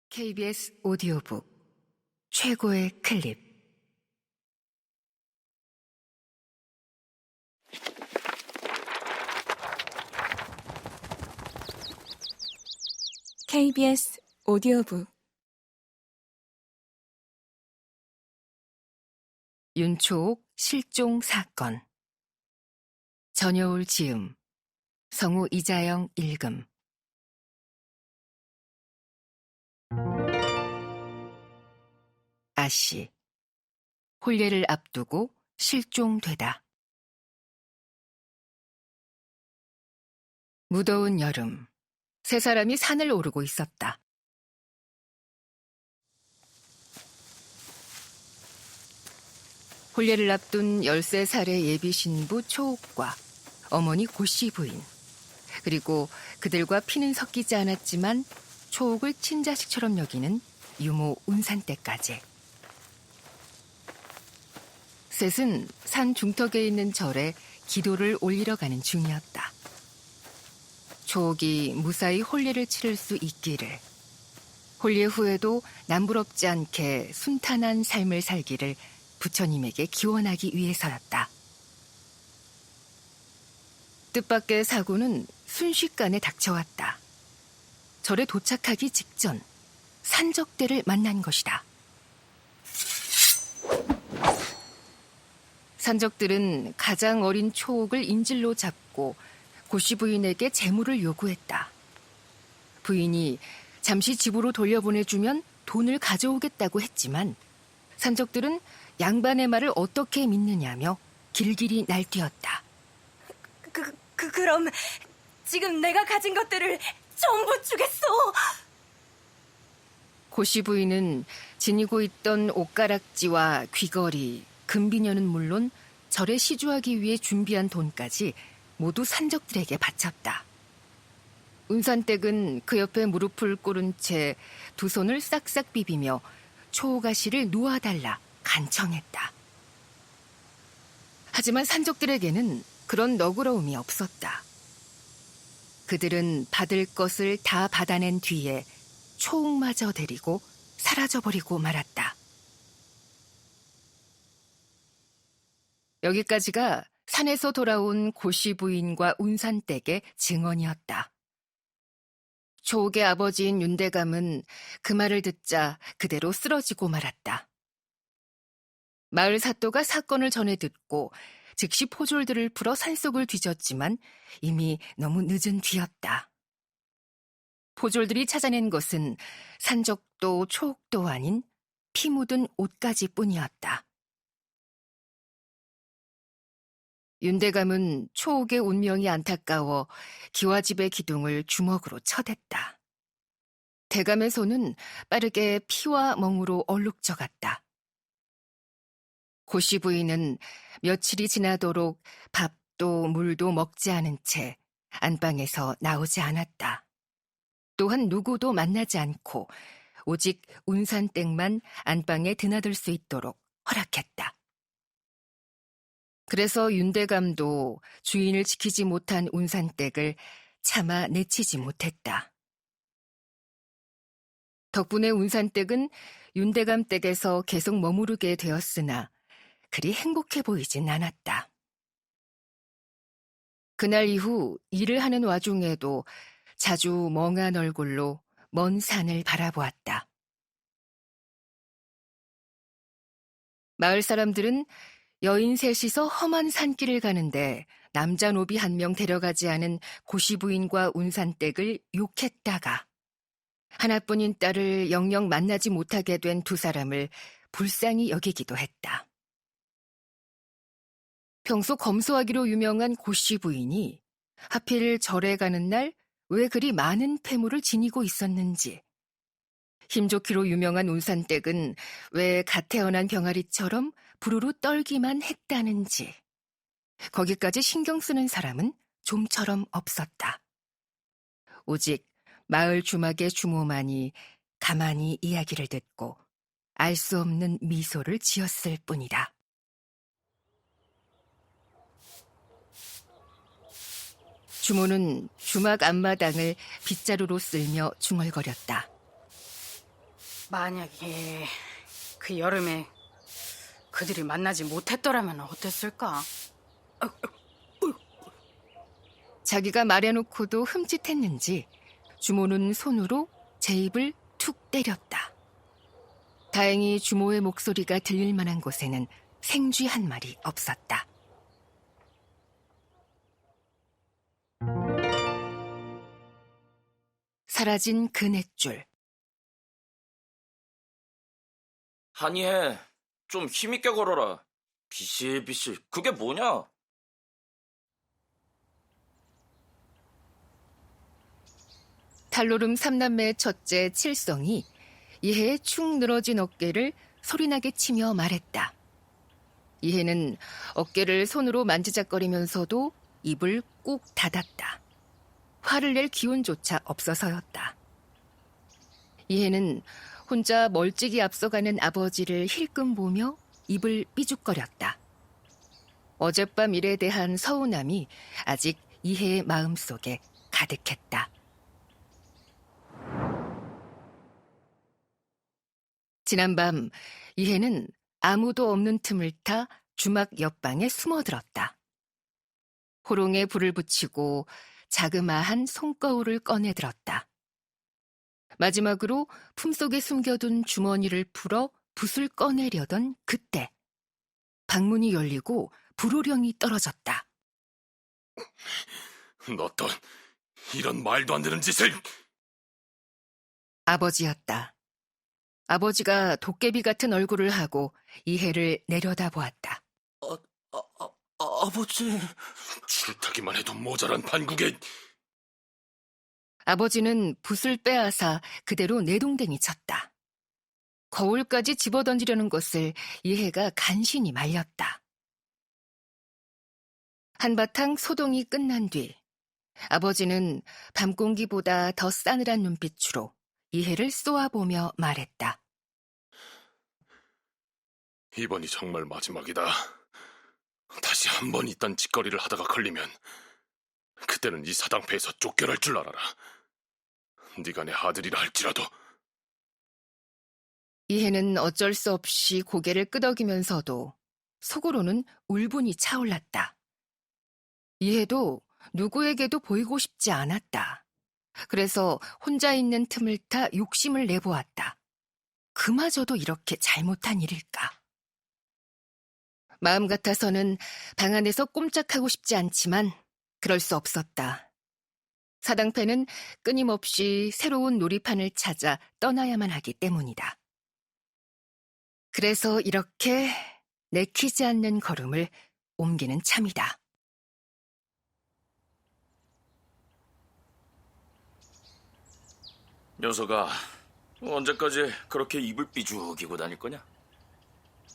KBS 오디오북 최고의 클립. KBS 오디오북 윤초옥 실종 사건. 전여울 지음, 성우 이자영 읽음. 아씨, 혼례를 앞두고 실종되다. 무더운 여름, 세 사람이 산을 오르고 있었다. 혼례를 앞둔 13살의 예비 신부 초옥과 어머니 고씨 부인, 그리고 그들과 피는 섞이지 않았지만 초옥을 친자식처럼 여기는 유모 운산댁까지. 셋은 산 중턱에 있는 절에 기도를 올리러 가는 중이었다. 초옥이 무사히 혼례를 치를 수 있기를, 혼례 후에도 남부럽지 않게 순탄한 삶을 살기를 부처님에게 기원하기 위해서였다. 뜻밖의 사고는 순식간에 닥쳐왔다. 절에 도착하기 직전 산적들을 만난 것이다. 산적들은 가장 어린 초옥을 인질로 잡고 고씨 부인에게 재물을 요구했다. 부인이 잠시 집으로 돌려보내주면 돈을 가져오겠다고 했지만 산적들은 양반의 말을 어떻게 믿느냐며 길길이 날뛰었다. 그럼 지금 내가 가진 것들을 전부 주겠소. 고씨 부인은 지니고 있던 옷가락지와 귀걸이, 금비녀는 물론 절에 시주하기 위해 준비한 돈까지 모두 산적들에게 바쳤다. 운산댁은 그 옆에 무릎을 꿇은 채 두 손을 싹싹 비비며 초옥아씨를 놓아달라 간청했다. 하지만 산적들에게는 그런 너그러움이 없었다. 그들은 받을 것을 다 받아낸 뒤에 초옥마저 데리고 사라져버리고 말았다. 여기까지가 산에서 돌아온 고씨 부인과 운산댁의 증언이었다. 초옥의 아버지인 윤대감은 그 말을 듣자 그대로 쓰러지고 말았다. 마을 사또가 사건을 전해 듣고 즉시 포졸들을 풀어 산속을 뒤졌지만 이미 너무 늦은 뒤였다. 포졸들이 찾아낸 것은 산적도 초옥도 아닌 피 묻은 옷가지 뿐이었다. 윤대감은 초옥의 운명이 안타까워 기와집의 기둥을 주먹으로 쳐댔다. 대감의 손은 빠르게 피와 멍으로 얼룩져갔다. 고씨 부인은 며칠이 지나도록 밥도 물도 먹지 않은 채 안방에서 나오지 않았다. 또한 누구도 만나지 않고 오직 운산댁만 안방에 드나들 수 있도록 허락했다. 그래서 윤대감도 주인을 지키지 못한 운산댁을 차마 내치지 못했다. 덕분에 운산댁은 윤대감 댁에서 계속 머무르게 되었으나 그리 행복해 보이진 않았다. 그날 이후 일을 하는 와중에도 자주 멍한 얼굴로 먼 산을 바라보았다. 마을 사람들은 여인 셋이서 험한 산길을 가는데 남자 노비 한 명 데려가지 않은 고씨 부인과 운산댁을 욕했다가 하나뿐인 딸을 영영 만나지 못하게 된 두 사람을 불쌍히 여기기도 했다. 평소 검소하기로 유명한 고씨 부인이 하필 절에 가는 날 왜 그리 많은 폐물을 지니고 있었는지, 힘좋기로 유명한 운산댁은 왜 갓 태어난 병아리처럼 부르르 떨기만 했다는지, 거기까지 신경 쓰는 사람은 좀처럼 없었다. 오직 마을 주막의 주모만이 가만히 이야기를 듣고 알 수 없는 미소를 지었을 뿐이다. 주모는 주막 앞마당을 빗자루로 쓸며 중얼거렸다. 만약에 그 여름에 그들이 만나지 못했더라면 어땠을까? 자기가 말해놓고도 흠칫했는지 주모는 손으로 제 입을 툭 때렸다. 다행히 주모의 목소리가 들릴 만한 곳에는 생쥐 한 마리 없었다. 사라진 그 냇줄. 한이해, 좀 힘있게 걸어라. 비실비실, 그게 뭐냐? 탈로름 삼남매의 첫째 칠성이 이해의 축 늘어진 어깨를 소리나게 치며 말했다. 이해는 어깨를 손으로 만지작거리면서도 입을 꾹 닫았다. 화를 낼 기운조차 없어서였다. 이해는 혼자 멀찍이 앞서가는 아버지를 힐끔 보며 입을 삐죽거렸다. 어젯밤 일에 대한 서운함이 아직 이해의 마음속에 가득했다. 지난밤 이해는 아무도 없는 틈을 타 주막 옆방에 숨어들었다. 호롱에 불을 붙이고 자그마한 손거울을 꺼내들었다. 마지막으로 품속에 숨겨둔 주머니를 풀어 붓을 꺼내려던 그때 방문이 열리고 불호령이 떨어졌다. 너 또 이런 말도 안 되는 짓을... 아버지였다. 아버지가 도깨비 같은 얼굴을 하고 이해를 내려다보았다. 아버지. 줄타기만 해도 모자란 판국에... 아버지는 붓을 빼앗아 그대로 내동댕이 쳤다. 거울까지 집어던지려는 것을 이해가 간신히 말렸다. 한바탕 소동이 끝난 뒤 아버지는 밤 공기보다 더 싸늘한 눈빛으로 이해를 쏘아보며 말했다. 이번이 정말 마지막이다. 다시 한 번 이딴 짓거리를 하다가 걸리면 그때는 이 사당패에서 쫓겨날 줄 알아라. 네가 내 아들이라 할지라도. 이해는 어쩔 수 없이 고개를 끄덕이면서도 속으로는 울분이 차올랐다. 이해도 누구에게도 보이고 싶지 않았다. 그래서 혼자 있는 틈을 타 욕심을 내보았다. 그마저도 이렇게 잘못한 일일까? 마음 같아서는 방 안에서 꼼짝하고 싶지 않지만 그럴 수 없었다. 사당패는 끊임없이 새로운 놀이판을 찾아 떠나야만 하기 때문이다. 그래서 이렇게 내키지 않는 걸음을 옮기는 참이다. 녀석아, 언제까지 그렇게 입을 삐죽이고 다닐 거냐?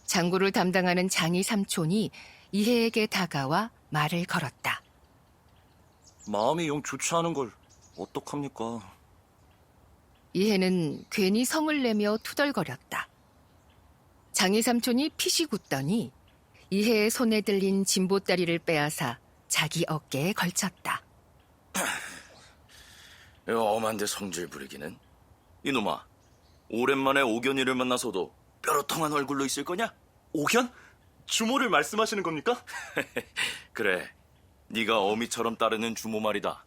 장구를 담당하는 장이 삼촌이 이해에게 다가와 말을 걸었다. 마음이 영 좋지 않은 걸 어떡합니까? 이해는 괜히 성을 내며 투덜거렸다. 장이 삼촌이 피시 굳더니 이해의 손에 들린 진보다리를 빼앗아 자기 어깨에 걸쳤다. 엄한데 성질 부리기는? 이놈아, 오랜만에 오견이를 만나서도 뾰로통한 얼굴로 있을 거냐? 오견? 주모를 말씀하시는 겁니까? 그래, 네가 어미처럼 따르는 주모 말이다.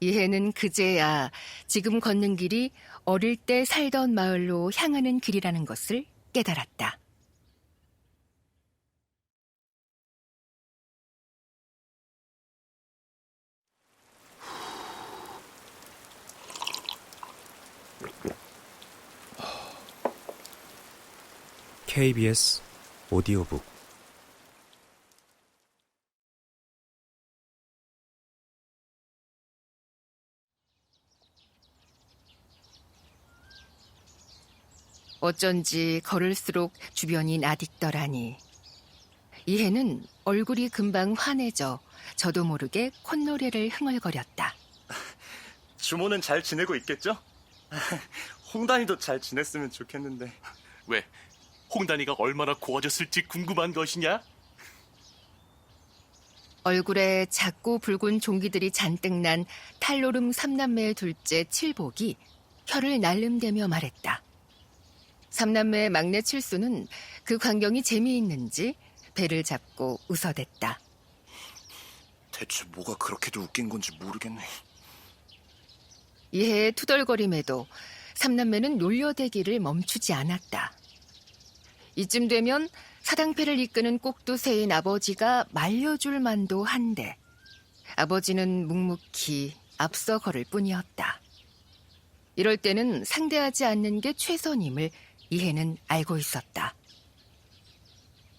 이해는 그제야 지금 걷는 길이 어릴 때 살던 마을로 향하는 길이라는 것을 깨달았다. KBS 오디오북 어쩐지 걸을수록 주변이 나딕더라니. 이해는 얼굴이 금방 환해져 저도 모르게 콧노래를 흥얼거렸다. 주모는 잘 지내고 있겠죠? 홍단이도 잘 지냈으면 좋겠는데. 왜? 홍단이가 얼마나 고와졌을지 궁금한 것이냐? 얼굴에 작고 붉은 종기들이 잔뜩 난 탈노름 삼남매의 둘째 칠복이 혀를 날름대며 말했다. 삼남매의 막내 칠수는 그 광경이 재미있는지 배를 잡고 웃어댔다. 대체 뭐가 그렇게도 웃긴 건지 모르겠네. 이해의 투덜거림에도 삼남매는 놀려대기를 멈추지 않았다. 이쯤 되면 사당패를 이끄는 꼭두새인 아버지가 말려줄 만도 한데 아버지는 묵묵히 앞서 걸을 뿐이었다. 이럴 때는 상대하지 않는 게 최선임을 이해는 알고 있었다.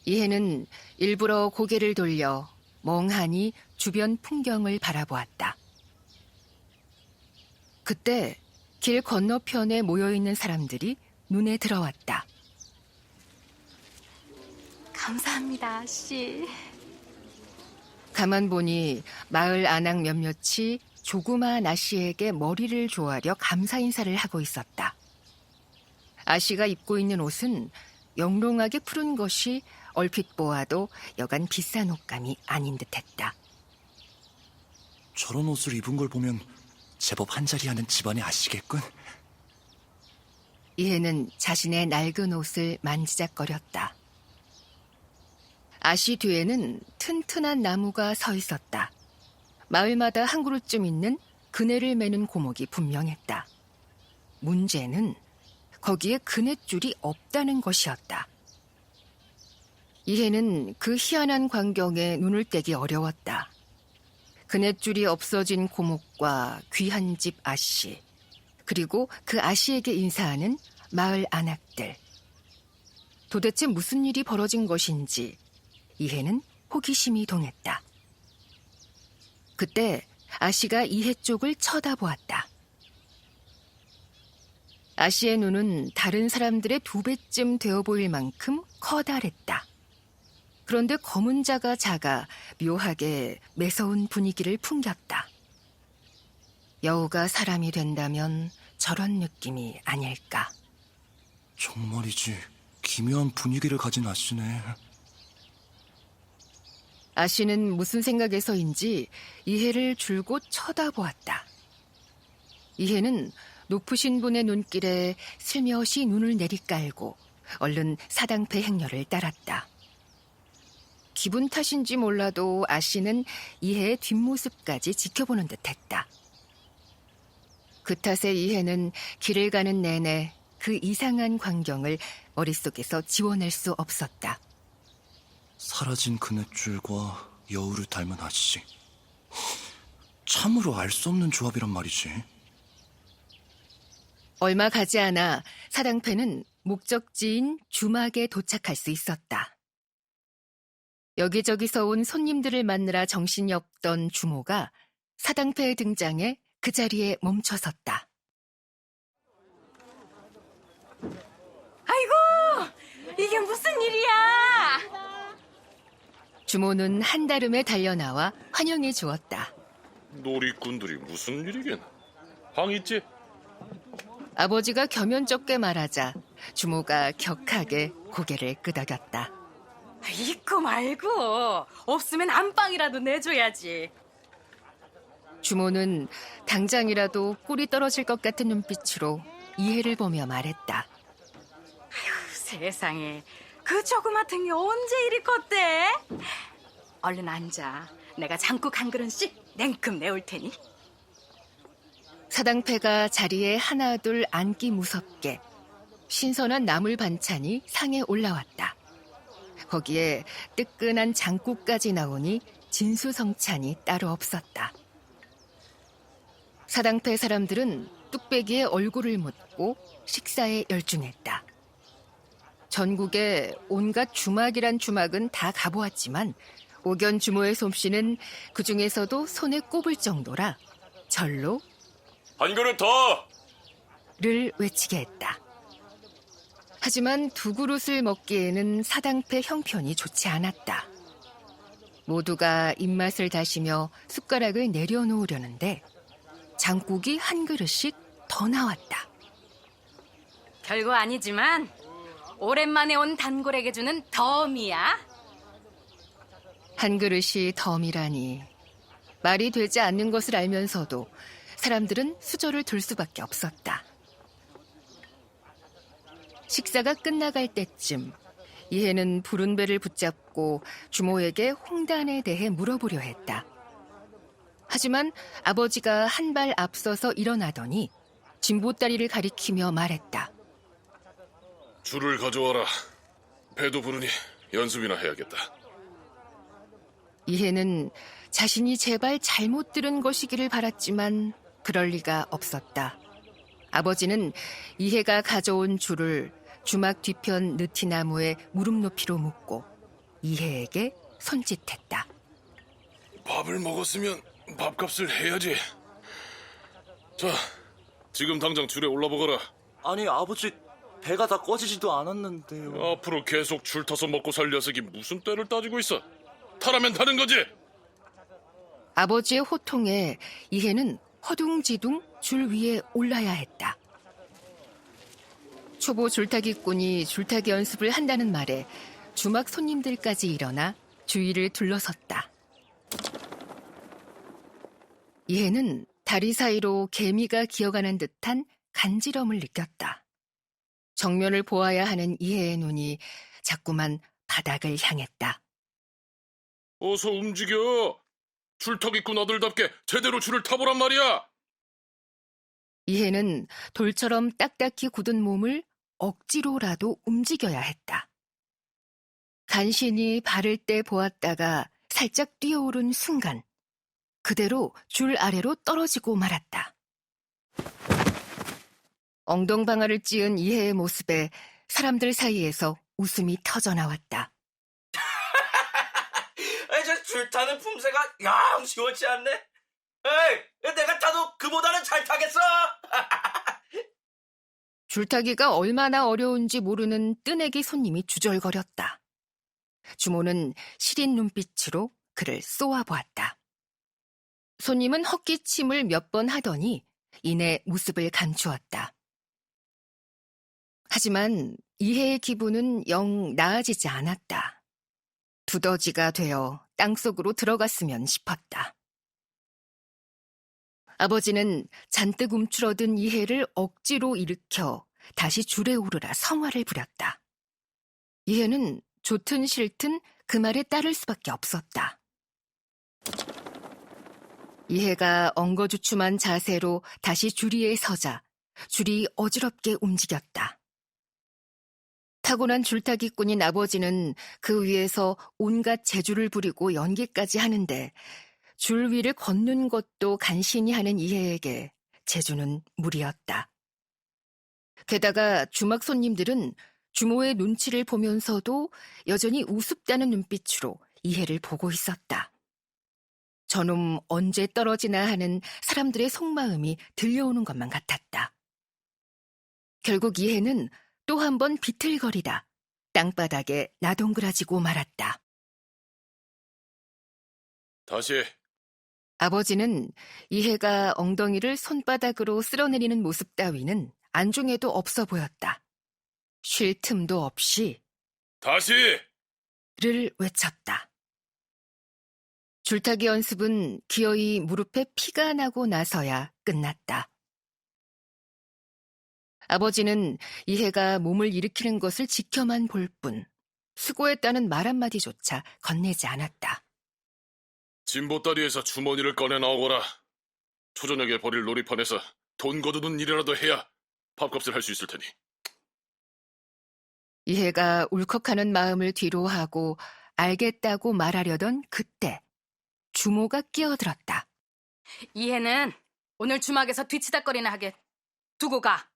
이해는 일부러 고개를 돌려 멍하니 주변 풍경을 바라보았다. 그때 길 건너편에 모여있는 사람들이 눈에 들어왔다. 감사합니다, 아씨. 가만 보니 마을 안악 몇몇이 조그마한 아씨에게 머리를 조아려 감사 인사를 하고 있었다. 아씨가 입고 있는 옷은 영롱하게 푸른 것이 얼핏 보아도 여간 비싼 옷감이 아닌 듯했다. 저런 옷을 입은 걸 보면 제법 한자리하는 집안의 아씨겠군. 이해는 자신의 낡은 옷을 만지작거렸다. 아씨 뒤에는 튼튼한 나무가 서 있었다. 마을마다 한 그루쯤 있는 그네를 매는 고목이 분명했다. 문제는 거기에 그네줄이 없다는 것이었다. 이해는 그 희한한 광경에 눈을 떼기 어려웠다. 그네줄이 없어진 고목과 귀한 집 아씨, 그리고 그 아씨에게 인사하는 마을 안악들. 도대체 무슨 일이 벌어진 것인지 이해는 호기심이 동했다. 그때 아씨가 이해 쪽을 쳐다보았다. 아씨의 눈은 다른 사람들의 2배쯤 되어 보일 만큼 커다랬다. 그런데 검은 자가 작아 묘하게 매서운 분위기를 풍겼다. 여우가 사람이 된다면 저런 느낌이 아닐까. 정말이지 기묘한 분위기를 가진 아씨네. 아씨는 무슨 생각에서인지 이해를 줄곧 쳐다보았다. 이해는 높으신 분의 눈길에 슬며시 눈을 내리깔고 얼른 사당패 행렬을 따랐다. 기분 탓인지 몰라도 아씨는 이해의 뒷모습까지 지켜보는 듯했다. 그 탓에 이해는 길을 가는 내내 그 이상한 광경을 머릿속에서 지워낼 수 없었다. 사라진 그네줄과 여우를 닮은 아씨. 참으로 알 수 없는 조합이란 말이지. 얼마 가지 않아 사당패는 목적지인 주막에 도착할 수 있었다. 여기저기서 온 손님들을 만나라 정신이 없던 주모가 사당패의 등장에 그 자리에 멈춰섰다. 아이고, 이게 무슨 일이야? 주모는 한달음에 달려나와 환영해 주었다. 놀이꾼들이 무슨 일이긴? 황 있지? 아버지가 겸연쩍게 말하자 주모가 격하게 고개를 끄덕였다. 있고 말고 없으면 안방이라도 내줘야지. 주모는 당장이라도 꿀이 떨어질 것 같은 눈빛으로 이해를 보며 말했다. 세상에, 그 조그맣은 게 언제 이리 컸대? 얼른 앉아. 내가 장국 한 그릇씩 냉큼 내올 테니. 사당패가 자리에 하나둘 앉기 무섭게 신선한 나물 반찬이 상에 올라왔다. 거기에 뜨끈한 장국까지 나오니 진수성찬이 따로 없었다. 사당패 사람들은 뚝배기에 얼굴을 묻고 식사에 열중했다. 전국에 온갖 주막이란 주막은 다 가보았지만 옥연 주모의 솜씨는 그 중에서도 손에 꼽을 정도라 절로 한 그릇 더! 를 외치게 했다. 하지만 2그릇을 먹기에는 사당패 형편이 좋지 않았다. 모두가 입맛을 다시며 숟가락을 내려놓으려는데 장국이 한 그릇씩 더 나왔다. 별거 아니지만 오랜만에 온 단골에게 주는 덤이야. 한 그릇이 덤이라니. 말이 되지 않는 것을 알면서도 사람들은 수저를 둘 수밖에 없었다. 식사가 끝나갈 때쯤 이해는 부른 배를 붙잡고 주모에게 홍단에 대해 물어보려 했다. 하지만 아버지가 한 발 앞서서 일어나더니 진보다리를 가리키며 말했다. 줄을 가져와라. 배도 부르니 연습이나 해야겠다. 이해는 자신이 제발 잘못 들은 것이기를 바랐지만 그럴 리가 없었다. 아버지는 이해가 가져온 줄을 주막 뒤편 느티나무에 무릎 높이로 묶고 이해에게 손짓했다. 밥을 먹었으면 밥값을 해야지. 자, 지금 당장 줄에 올라보거라. 아니, 아버지, 배가 다 꺼지지도 않았는데요. 앞으로 계속 줄 터서 먹고 살 녀석이 무슨 때를 따지고 있어. 타라면 타는 거지. 아버지의 호통에 이해는 허둥지둥 줄 위에 올라야 했다. 초보 줄타기꾼이 줄타기 연습을 한다는 말에 주막 손님들까지 일어나 주위를 둘러섰다. 이해는 다리 사이로 개미가 기어가는 듯한 간지럼을 느꼈다. 정면을 보아야 하는 이해의 눈이 자꾸만 바닥을 향했다. 어서 움직여. 줄타기꾼 아들답게 제대로 줄을 타보란 말이야. 이해는 돌처럼 딱딱히 굳은 몸을 억지로라도 움직여야 했다. 간신히 발을 떼 보았다가 살짝 뛰어오른 순간 그대로 줄 아래로 떨어지고 말았다. 엉덩방아를 찧은 이해의 모습에 사람들 사이에서 웃음이 터져나왔다. 저 줄 타는 품새가 영 시원치 않네. 에이, 내가 타도 그보다는 잘 타겠어. 줄타기가 얼마나 어려운지 모르는 뜨내기 손님이 주절거렸다. 주모는 시린 눈빛으로 그를 쏘아보았다. 손님은 헛기침을 몇 번 하더니 이내 모습을 감추었다. 하지만 이해의 기분은 영 나아지지 않았다. 두더지가 되어 땅속으로 들어갔으면 싶었다. 아버지는 잔뜩 움츠러든 이해를 억지로 일으켜 다시 줄에 오르라 성화를 부렸다. 이해는 좋든 싫든 그 말에 따를 수밖에 없었다. 이해가 엉거주춤한 자세로 다시 줄 위에 서자 줄이 어지럽게 움직였다. 타고난 줄타기꾼인 아버지는 그 위에서 온갖 재주를 부리고 연기까지 하는데 줄 위를 걷는 것도 간신히 하는 이해에게 재주는 무리였다. 게다가 주막 손님들은 주모의 눈치를 보면서도 여전히 우습다는 눈빛으로 이해를 보고 있었다. 저놈 언제 떨어지나 하는 사람들의 속마음이 들려오는 것만 같았다. 결국 이해는 또 한 번 비틀거리다 땅바닥에 나동그라지고 말았다. 다시. 아버지는 이해가 엉덩이를 손바닥으로 쓸어내리는 모습 따위는 안중에도 없어 보였다. 쉴 틈도 없이 다시. 를 외쳤다. 줄타기 연습은 기어이 무릎에 피가 나고 나서야 끝났다. 아버지는 이해가 몸을 일으키는 것을 지켜만 볼 뿐 수고했다는 말 한마디조차 건네지 않았다. 진보다리에서 주머니를 꺼내 나오거라. 초저녁에 버릴 놀이판에서 돈 거두는 일이라도 해야 밥값을 할 수 있을 테니. 이해가 울컥하는 마음을 뒤로하고 알겠다고 말하려던 그때 주모가 끼어들었다. 이해는 오늘 주막에서 뒤치다거리나 하게 두고 가.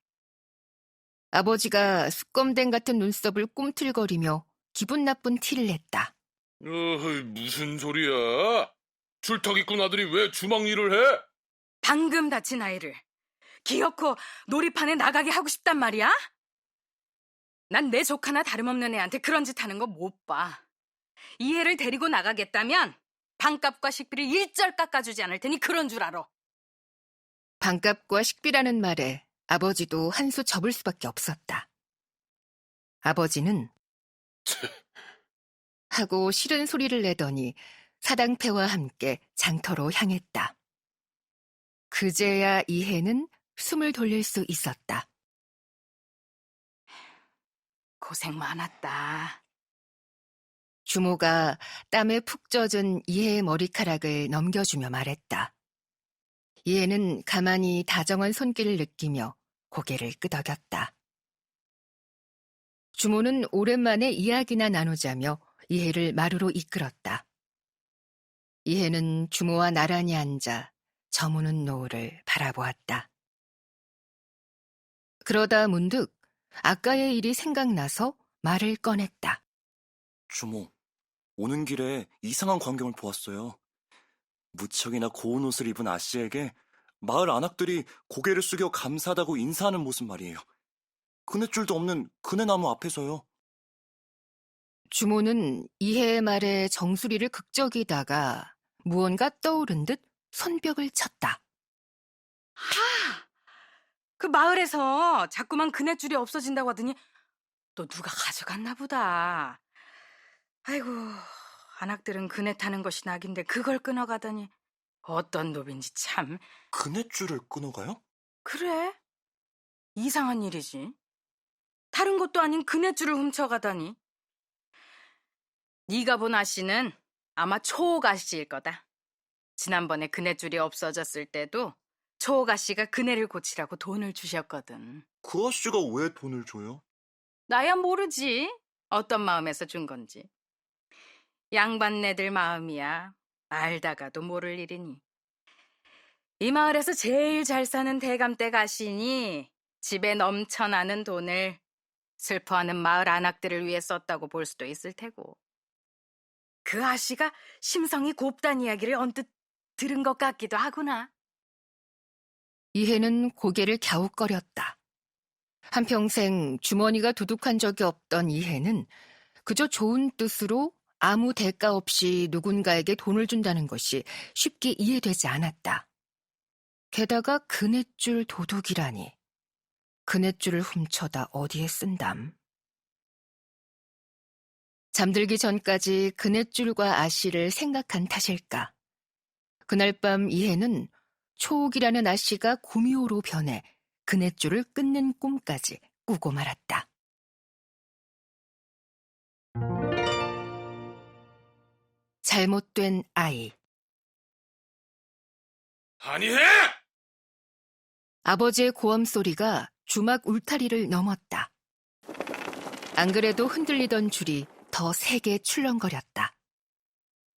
아버지가 숯검댕 같은 눈썹을 꿈틀거리며 기분 나쁜 티를 냈다. 무슨 소리야? 줄타기꾼 아들이 왜 주막 일을 해? 방금 다친 아이를 기어코 놀이판에 나가게 하고 싶단 말이야? 난 내 조카나 다름없는 애한테 그런 짓 하는 거 못 봐. 이해를 데리고 나가겠다면 방값과 식비를 일절 깎아주지 않을 테니 그런 줄 알아. 방값과 식비라는 말에 아버지도 한 수 접을 수밖에 없었다. 아버지는 하고 싫은 소리를 내더니 사당패와 함께 장터로 향했다. 그제야 이해는 숨을 돌릴 수 있었다. 고생 많았다. 주모가 땀에 푹 젖은 이해의 머리카락을 넘겨주며 말했다. 이해는 가만히 다정한 손길을 느끼며 고개를 끄덕였다. 주모는 오랜만에 이야기나 나누자며 이해를 마루로 이끌었다. 이해는 주모와 나란히 앉아 저무는 노을을 바라보았다. 그러다 문득 아까의 일이 생각나서 말을 꺼냈다. 주모, 오는 길에 이상한 광경을 보았어요. 무척이나 고운 옷을 입은 아씨에게 마을 안악들이 고개를 숙여 감사하다고 인사하는 모습 말이에요. 그네줄도 없는 그네나무 앞에서요. 주모는 이해의 말에 정수리를 극적이다가 무언가 떠오른 듯 손뼉을 쳤다. 그 마을에서 자꾸만 그네줄이 없어진다고 하더니 또 누가 가져갔나 보다. 아이고, 안악들은 그네 타는 것이 낙인데 그걸 끊어가다니 어떤 노빈지 참. 그네줄을 끊어가요? 그래? 이상한 일이지. 다른 것도 아닌 그네줄을 훔쳐가다니. 네가 본 아씨는 아마 초옥 아씨일 거다. 지난번에 그네줄이 없어졌을 때도 초옥 아씨가 그네를 고치라고 돈을 주셨거든. 그 아씨가 왜 돈을 줘요? 나야 모르지. 어떤 마음에서 준 건지. 양반네들 마음이야. 알다가도 모를 일이니. 이 마을에서 제일 잘 사는 대감댁 아씨니 집에 넘쳐나는 돈을 슬퍼하는 마을 안악들을 위해 썼다고 볼 수도 있을 테고. 그 아씨가 심성이 곱단 이야기를 언뜻 들은 것 같기도 하구나. 이해는 고개를 갸웃거렸다. 한평생 주머니가 두둑한 적이 없던 이해는 그저 좋은 뜻으로 아무 대가 없이 누군가에게 돈을 준다는 것이 쉽게 이해되지 않았다. 게다가 그네줄 도둑이라니. 그네줄을 훔쳐다 어디에 쓴담. 잠들기 전까지 그네줄과 아씨를 생각한 탓일까. 그날 밤 이해는 초옥이라는 아씨가 구미호로 변해 그네줄을 끊는 꿈까지 꾸고 말았다. 잘못된 아이. 아니해! 아버지의 고함 소리가 주막 울타리를 넘었다. 안 그래도 흔들리던 줄이 더 세게 출렁거렸다.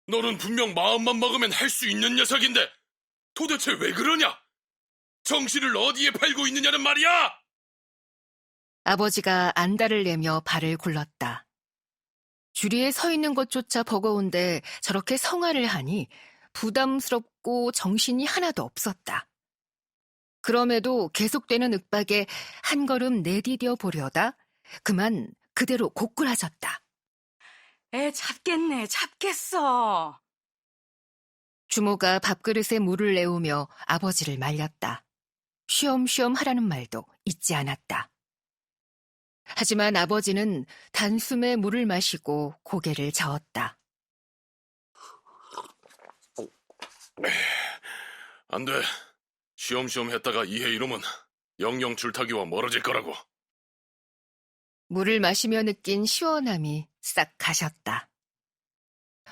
너는 분명 마음만 먹으면 할 수 있는 녀석인데 도대체 왜 그러냐? 정신을 어디에 팔고 있느냐는 말이야! 아버지가 안달을 내며 발을 굴렀다. 주리에 서 있는 것조차 버거운데 저렇게 성화를 하니 부담스럽고 정신이 하나도 없었다. 그럼에도 계속되는 윽박에 한 걸음 내디뎌 보려다 그만 그대로 고꾸라졌다. 애 잡겠네, 잡겠어. 주모가 밥그릇에 물을 내오며 아버지를 말렸다. 쉬엄쉬엄 하라는 말도 잊지 않았다. 하지만 아버지는 단숨에 물을 마시고 고개를 저었다. 안 돼. 쉬엄쉬엄 했다가 이해 이놈은 영영 줄타기와 멀어질 거라고. 물을 마시며 느낀 시원함이 싹 가셨다.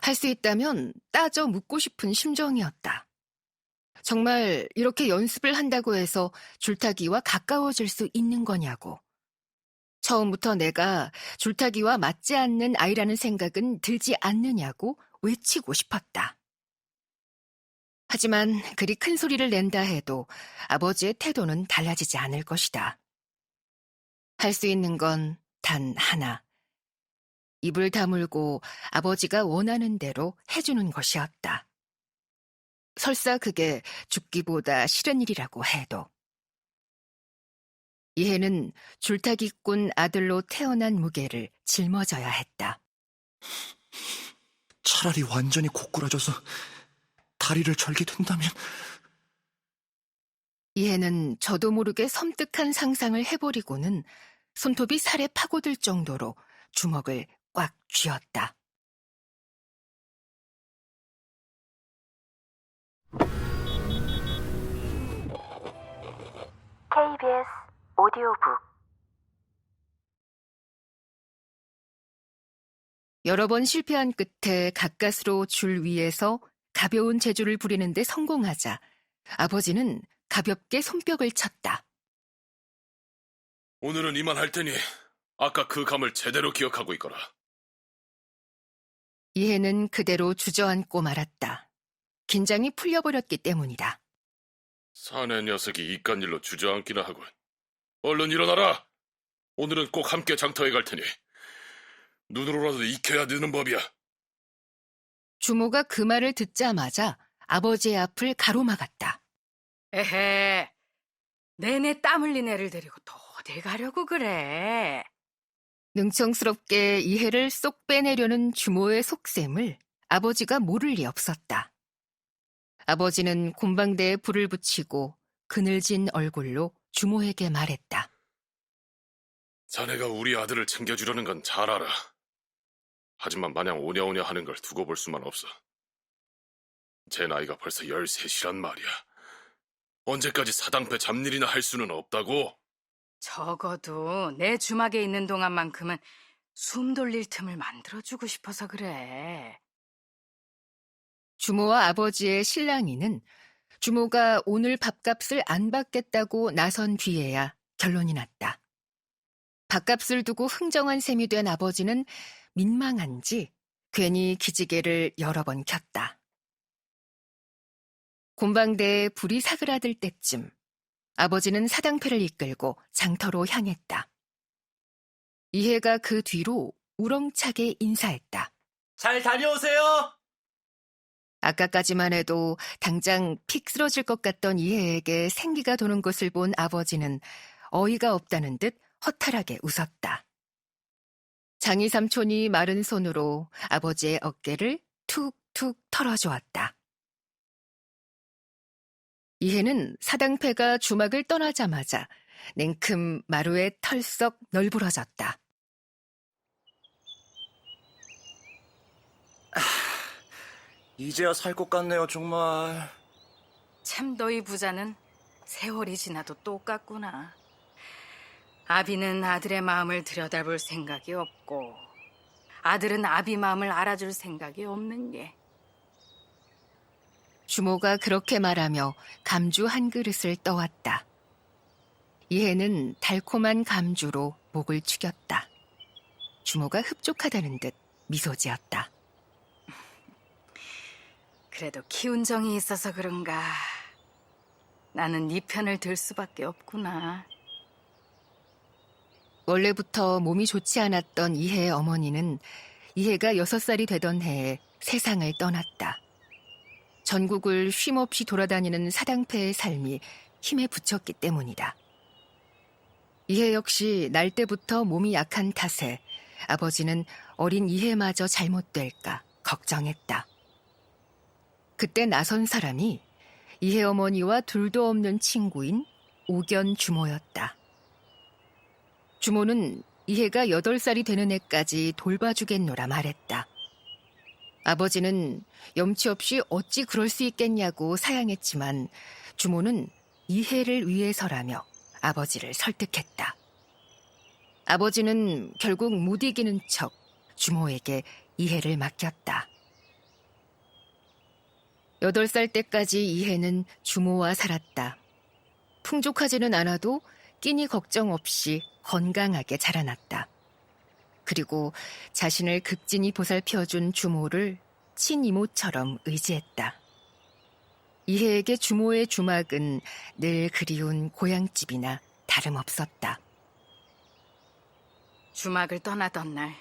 할 수 있다면 따져 묻고 싶은 심정이었다. 정말 이렇게 연습을 한다고 해서 줄타기와 가까워질 수 있는 거냐고. 처음부터 내가 줄타기와 맞지 않는 아이라는 생각은 들지 않느냐고 외치고 싶었다. 하지만 그리 큰 소리를 낸다 해도 아버지의 태도는 달라지지 않을 것이다. 할 수 있는 건 단 하나. 입을 다물고 아버지가 원하는 대로 해주는 것이었다. 설사 그게 죽기보다 싫은 일이라고 해도. 이해는 줄타기꾼 아들로 태어난 무게를 짊어져야 했다. 차라리 완전히 고꾸라져서 다리를 절게 된다면. 이해는 저도 모르게 섬뜩한 상상을 해버리고는 손톱이 살에 파고들 정도로 주먹을 꽉 쥐었다. KBS 오디오북 여러 번 실패한 끝에 가까스로 줄 위에서 가벼운 재주를 부리는데 성공하자 아버지는 가볍게 손뼉을 쳤다. 오늘은 이만 할 테니 아까 그 감을 제대로 기억하고 있거라. 이해는 그대로 주저앉고 말았다. 긴장이 풀려버렸기 때문이다. 사내 녀석이 이깟 일로 주저앉기나 하군. 얼른 일어나라. 오늘은 꼭 함께 장터에 갈 테니 눈으로라도 익혀야 느는 법이야. 주모가 그 말을 듣자마자 아버지의 앞을 가로막았다. 에헤, 내내 땀 흘린 애를 데리고 또 어딜 가려고 그래? 능청스럽게 이해를 쏙 빼내려는 주모의 속셈을 아버지가 모를 리 없었다. 아버지는 곰방대에 불을 붙이고 그늘진 얼굴로 주모에게 말했다. 자네가 우리 아들을 챙겨주려는 건 잘 알아. 하지만 마냥 오냐오냐 하는 걸 두고 볼 수만 없어. 제 나이가 벌써 13이란 말이야. 언제까지 사당패 잡일이나 할 수는 없다고? 적어도 내 주막에 있는 동안만큼은 숨 돌릴 틈을 만들어주고 싶어서 그래. 주모와 아버지의 실랑이는 주모가 오늘 밥값을 안 받겠다고 나선 뒤에야 결론이 났다. 밥값을 두고 흥정한 셈이 된 아버지는 민망한지 괜히 기지개를 여러 번 켰다. 곰방대에 불이 사그라들 때쯤 아버지는 사당패를 이끌고 장터로 향했다. 이해가 그 뒤로 우렁차게 인사했다. 잘 다녀오세요. 아까까지만 해도 당장 픽 쓰러질 것 같던 이해에게 생기가 도는 것을 본 아버지는 어이가 없다는 듯 허탈하게 웃었다. 장이 삼촌이 마른 손으로 아버지의 어깨를 툭툭 털어주었다. 이해는 사당패가 주막을 떠나자마자 냉큼 마루에 털썩 널브러졌다. 이제야 살 것 같네요, 정말. 참 너희 부자는 세월이 지나도 똑같구나. 아비는 아들의 마음을 들여다볼 생각이 없고 아들은 아비 마음을 알아줄 생각이 없는 게. 주모가 그렇게 말하며 감주 한 그릇을 떠왔다. 이해는 달콤한 감주로 목을 축였다. 주모가 흡족하다는 듯 미소 지었다. 그래도 키운 정이 있어서 그런가. 나는 네 편을 들 수밖에 없구나. 원래부터 몸이 좋지 않았던 이해의 어머니는 이해가 6살이 되던 해에 세상을 떠났다. 전국을 쉼없이 돌아다니는 사당패의 삶이 힘에 부쳤기 때문이다. 이해 역시 날 때부터 몸이 약한 탓에 아버지는 어린 이해마저 잘못될까 걱정했다. 그때 나선 사람이 이해 어머니와 둘도 없는 친구인 옥연 주모였다. 주모는 이해가 8살이 되는 해까지 돌봐주겠노라 말했다. 아버지는 염치 없이 어찌 그럴 수 있겠냐고 사양했지만 주모는 이해를 위해서라며 아버지를 설득했다. 아버지는 결국 못 이기는 척 주모에게 이해를 맡겼다. 8살 때까지 이해는 주모와 살았다. 풍족하지는 않아도 끼니 걱정 없이 건강하게 자라났다. 그리고 자신을 극진히 보살펴준 주모를 친이모처럼 의지했다. 이해에게 주모의 주막은 늘 그리운 고향집이나 다름없었다. 주막을 떠나던 날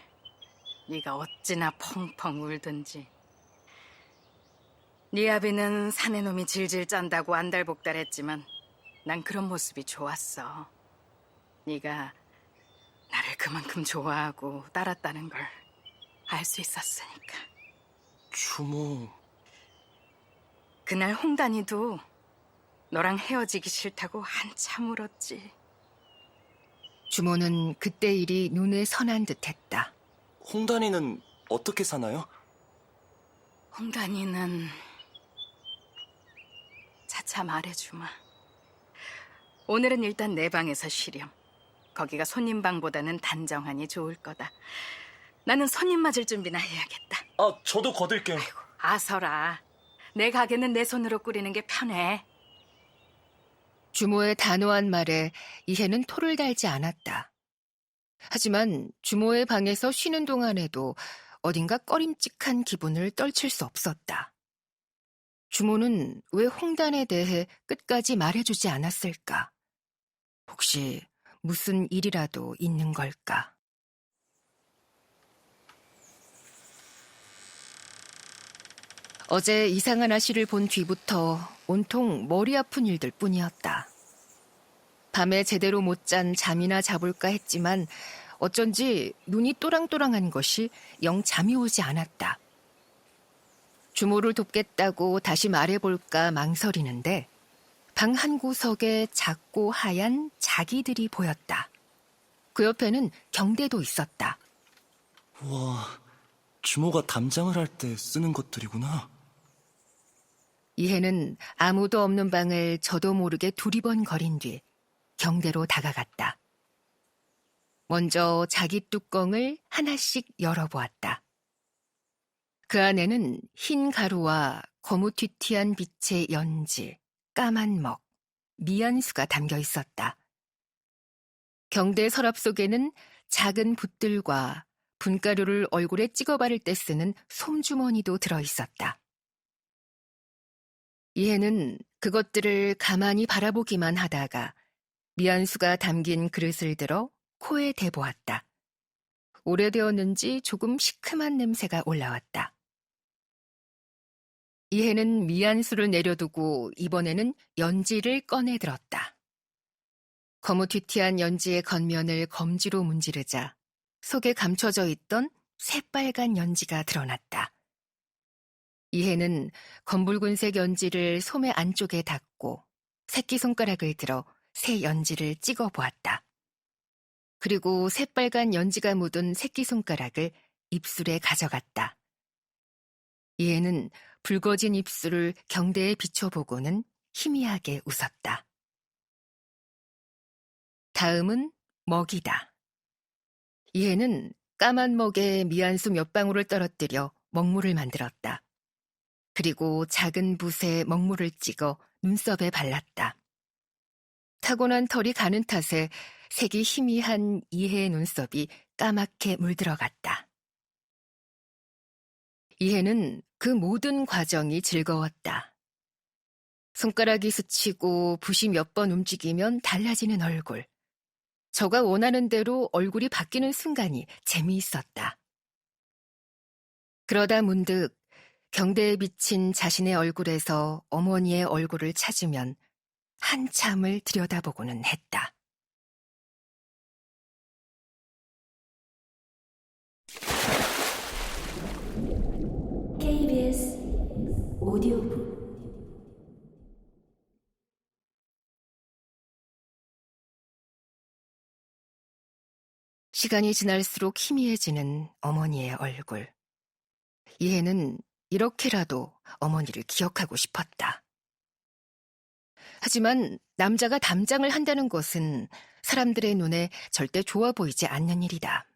네가 어찌나 펑펑 울든지. 네 아비는 사내놈이 질질 짠다고 안달복달했지만 난 그런 모습이 좋았어. 네가 나를 그만큼 좋아하고 따랐다는 걸 알 수 있었으니까. 주모. 그날 홍단이도 너랑 헤어지기 싫다고 한참 울었지. 주모는 그때 일이 눈에 선한 듯했다. 홍단이는 어떻게 사나요? 홍단이는 차차 말해주마. 오늘은 일단 내 방에서 쉬렴. 거기가 손님 방보다는 단정하니 좋을 거다. 나는 손님 맞을 준비나 해야겠다. 아, 저도 거들게요. 아서라. 내 가게는 내 손으로 꾸리는 게 편해. 주모의 단호한 말에 이해는 토를 달지 않았다. 하지만 주모의 방에서 쉬는 동안에도 어딘가 꺼림칙한 기분을 떨칠 수 없었다. 주모는 왜 홍단에 대해 끝까지 말해주지 않았을까? 혹시 무슨 일이라도 있는 걸까? 어제 이상한 아씨를 본 뒤부터 온통 머리 아픈 일들 뿐이었다. 밤에 제대로 못 잔 잠이나 자볼까 했지만 어쩐지 눈이 또랑또랑한 것이 영 잠이 오지 않았다. 주모를 돕겠다고 다시 말해볼까 망설이는데 방 한 구석에 작고 하얀 자기들이 보였다. 그 옆에는 경대도 있었다. 와, 주모가 담장을 할 때 쓰는 것들이구나. 이해는 아무도 없는 방을 저도 모르게 두리번거린 뒤 경대로 다가갔다. 먼저 자기 뚜껑을 하나씩 열어보았다. 그 안에는 흰 가루와 거무튀튀한 빛의 연지, 까만 먹, 미연수가 담겨 있었다. 경대 서랍 속에는 작은 붓들과 분가루를 얼굴에 찍어 바를 때 쓰는 솜주머니도 들어 있었다. 이해는 그것들을 가만히 바라보기만 하다가 미연수가 담긴 그릇을 들어 코에 대보았다. 오래되었는지 조금 시큼한 냄새가 올라왔다. 이해는 미안수를 내려두고 이번에는 연지를 꺼내 들었다. 거무튀튀한 연지의 겉면을 검지로 문지르자 속에 감춰져 있던 새빨간 연지가 드러났다. 이해는 검붉은색 연지를 소매 안쪽에 닫고 새끼손가락을 들어 새 연지를 찍어 보았다. 그리고 새빨간 연지가 묻은 새끼손가락을 입술에 가져갔다. 이해는 붉어진 입술을 경대에 비춰보고는 희미하게 웃었다. 다음은 먹이다. 이해는 까만 먹에 미안수 몇 방울을 떨어뜨려 먹물을 만들었다. 그리고 작은 붓에 먹물을 찍어 눈썹에 발랐다. 타고난 털이 가는 탓에 색이 희미한 이해의 눈썹이 까맣게 물들어갔다. 이해는 그 모든 과정이 즐거웠다. 손가락이 스치고 붓이 몇 번 움직이면 달라지는 얼굴. 저가 원하는 대로 얼굴이 바뀌는 순간이 재미있었다. 그러다 문득 경대에 비친 자신의 얼굴에서 어머니의 얼굴을 찾으면 한참을 들여다보고는 했다. KBS 오디오북 시간이 지날수록 희미해지는 어머니의 얼굴. 이해는 이렇게라도 어머니를 기억하고 싶었다. 하지만 남자가 담장을 한다는 것은 사람들의 눈에 절대 좋아 보이지 않는 일이다.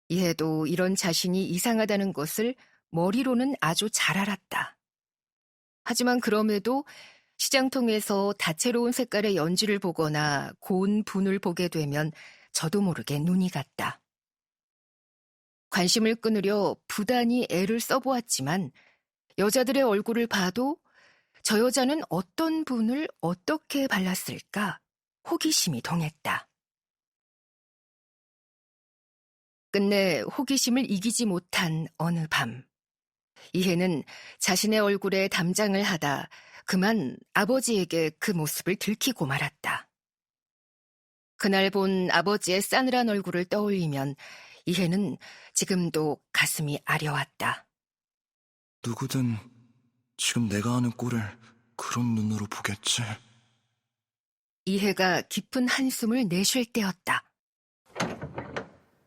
이해도 이런 자신이 이상하다는 것을 머리로는 아주 잘 알았다. 하지만 그럼에도 시장통에서 다채로운 색깔의 연지를 보거나 고운 분을 보게 되면 저도 모르게 눈이 갔다. 관심을 끊으려 부단히 애를 써보았지만 여자들의 얼굴을 봐도 저 여자는 어떤 분을 어떻게 발랐을까 호기심이 동했다. 끝내 호기심을 이기지 못한 어느 밤, 이해는 자신의 얼굴에 담장을 하다 그만 아버지에게 그 모습을 들키고 말았다. 그날 본 아버지의 싸늘한 얼굴을 떠올리면 이해는 지금도 가슴이 아려왔다. 누구든 지금 내가 하는 꼴을 그런 눈으로 보겠지. 이해가 깊은 한숨을 내쉴 때였다.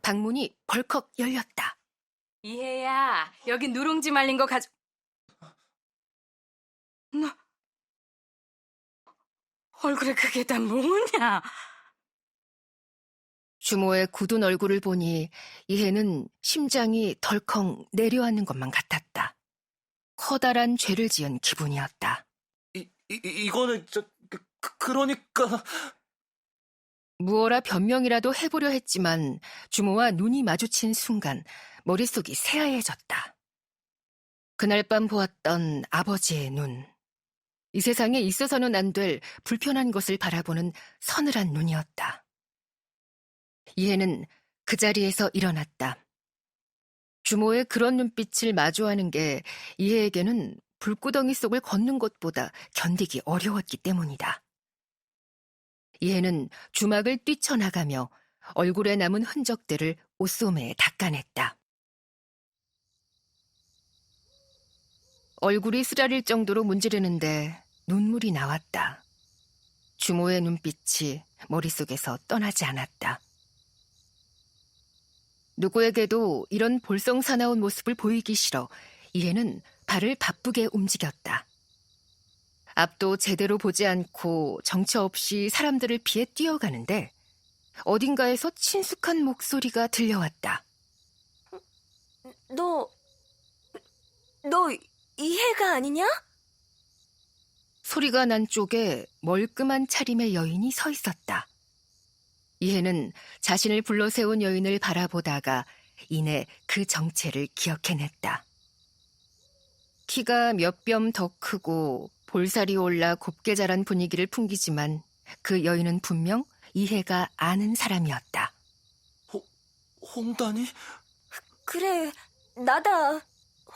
방문이 벌컥 열렸다. 이해야, 여기 누룽지 말린 거 너 얼굴에 그게 다 뭐냐? 주모의 굳은 얼굴을 보니 이해는 심장이 덜컹 내려앉는 것만 같았다. 커다란 죄를 지은 기분이었다. 이거는 그러니까 무어라 변명이라도 해보려 했지만 주모와 눈이 마주친 순간 머릿속이 새하얘졌다. 그날 밤 보았던 아버지의 눈. 이 세상에 있어서는 안 될 불편한 것을 바라보는 서늘한 눈이었다. 이해는 그 자리에서 일어났다. 주모의 그런 눈빛을 마주하는 게 이해에게는 불구덩이 속을 걷는 것보다 견디기 어려웠기 때문이다. 이해는 주막을 뛰쳐나가며 얼굴에 남은 흔적들을 옷소매에 닦아냈다. 얼굴이 쓰라릴 정도로 문지르는데 눈물이 나왔다. 주모의 눈빛이 머릿속에서 떠나지 않았다. 누구에게도 이런 볼썽사나운 모습을 보이기 싫어 이해는 발을 바쁘게 움직였다. 앞도 제대로 보지 않고 정처 없이 사람들을 피해 뛰어가는데 어딘가에서 친숙한 목소리가 들려왔다. 너 이해가 아니냐? 소리가 난 쪽에 멀끔한 차림의 여인이 서 있었다. 이해는 자신을 불러세운 여인을 바라보다가 이내 그 정체를 기억해냈다. 키가 몇 뼘 더 크고 볼살이 올라 곱게 자란 분위기를 풍기지만 그 여인은 분명 이해가 아는 사람이었다. 홍단이? 그래, 나다.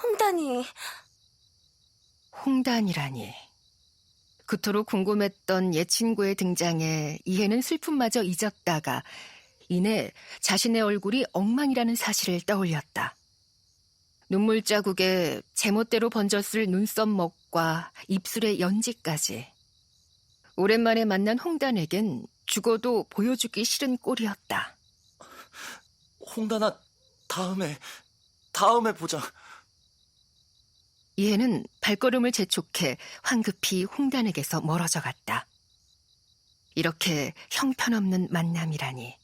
홍단이. 홍단이라니. 그토록 궁금했던 옛 친구의 등장에 이해는 슬픔마저 잊었다가 이내 자신의 얼굴이 엉망이라는 사실을 떠올렸다. 눈물 자국에 제멋대로 번졌을 눈썹 먹과 입술의 연지까지. 오랜만에 만난 홍단에겐 죽어도 보여주기 싫은 꼴이었다. 홍단아, 다음에 보자. 이해는 발걸음을 재촉해 황급히 홍단에게서 멀어져 갔다. 이렇게 형편없는 만남이라니.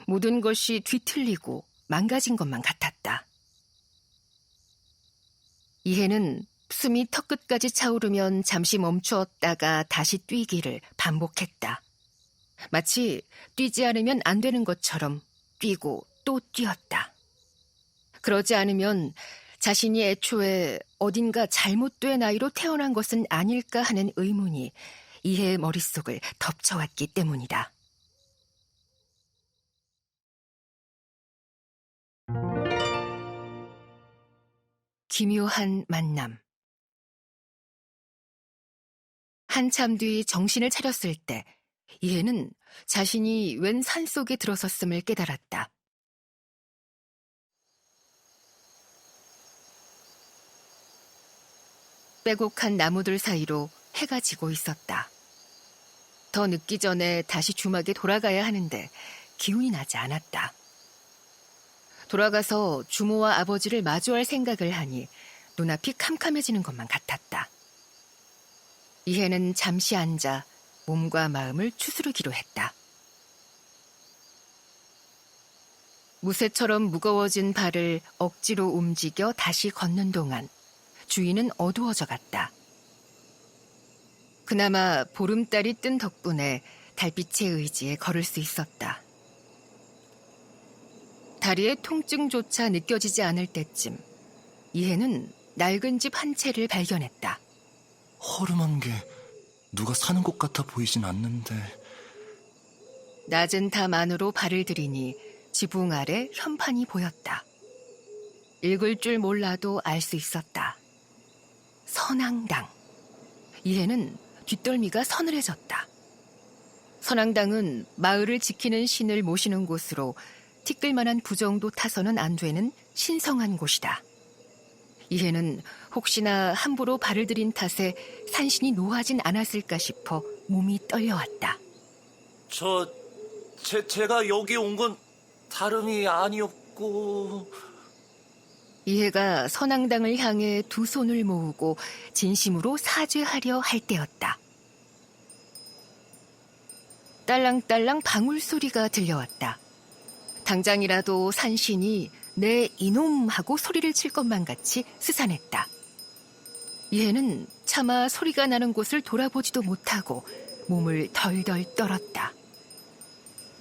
모든 것이 뒤틀리고 망가진 것만 같았다. 이해는 숨이 턱끝까지 차오르면 잠시 멈추었다가 다시 뛰기를 반복했다. 마치 뛰지 않으면 안 되는 것처럼 뛰고 또 뛰었다. 그러지 않으면 자신이 애초에 어딘가 잘못된 아이로 태어난 것은 아닐까 하는 의문이 이해의 머릿속을 덮쳐왔기 때문이다. 기묘한 만남. 한참 뒤 정신을 차렸을 때 이해는 자신이 웬 산속에 들어섰음을 깨달았다. 빼곡한 나무들 사이로 해가 지고 있었다. 더 늦기 전에 다시 주막에 돌아가야 하는데 기운이 나지 않았다. 돌아가서 주모와 아버지를 마주할 생각을 하니 눈앞이 캄캄해지는 것만 같았다. 이해는 잠시 앉아 몸과 마음을 추스르기로 했다. 무쇠처럼 무거워진 발을 억지로 움직여 다시 걷는 동안 주위는 어두워져 갔다. 그나마 보름달이 뜬 덕분에 달빛의 의지에 걸을 수 있었다. 다리의 통증조차 느껴지지 않을 때쯤 이해는 낡은 집 한 채를 발견했다. 허름한 게 누가 사는 곳 같아 보이진 않는데. 낮은 담 안으로 발을 들이니 지붕 아래 현판이 보였다. 읽을 줄 몰라도 알 수 있었다. 선앙당. 이해는 뒷덜미가 서늘해졌다. 선앙당은 마을을 지키는 신을 모시는 곳으로 티끌만한 부정도 타서는 안 되는 신성한 곳이다. 이해는 혹시나 함부로 발을 들인 탓에 산신이 노하진 않았을까 싶어 몸이 떨려왔다. 제가 여기 온 건 다름이 아니었고. 이해가 선앙당을 향해 두 손을 모으고 진심으로 사죄하려 할 때였다. 딸랑딸랑 방울 소리가 들려왔다. 당장이라도 산신이 내 이놈 하고 소리를 칠 것만 같이 스산했다. 이해는 차마 소리가 나는 곳을 돌아보지도 못하고 몸을 덜덜 떨었다.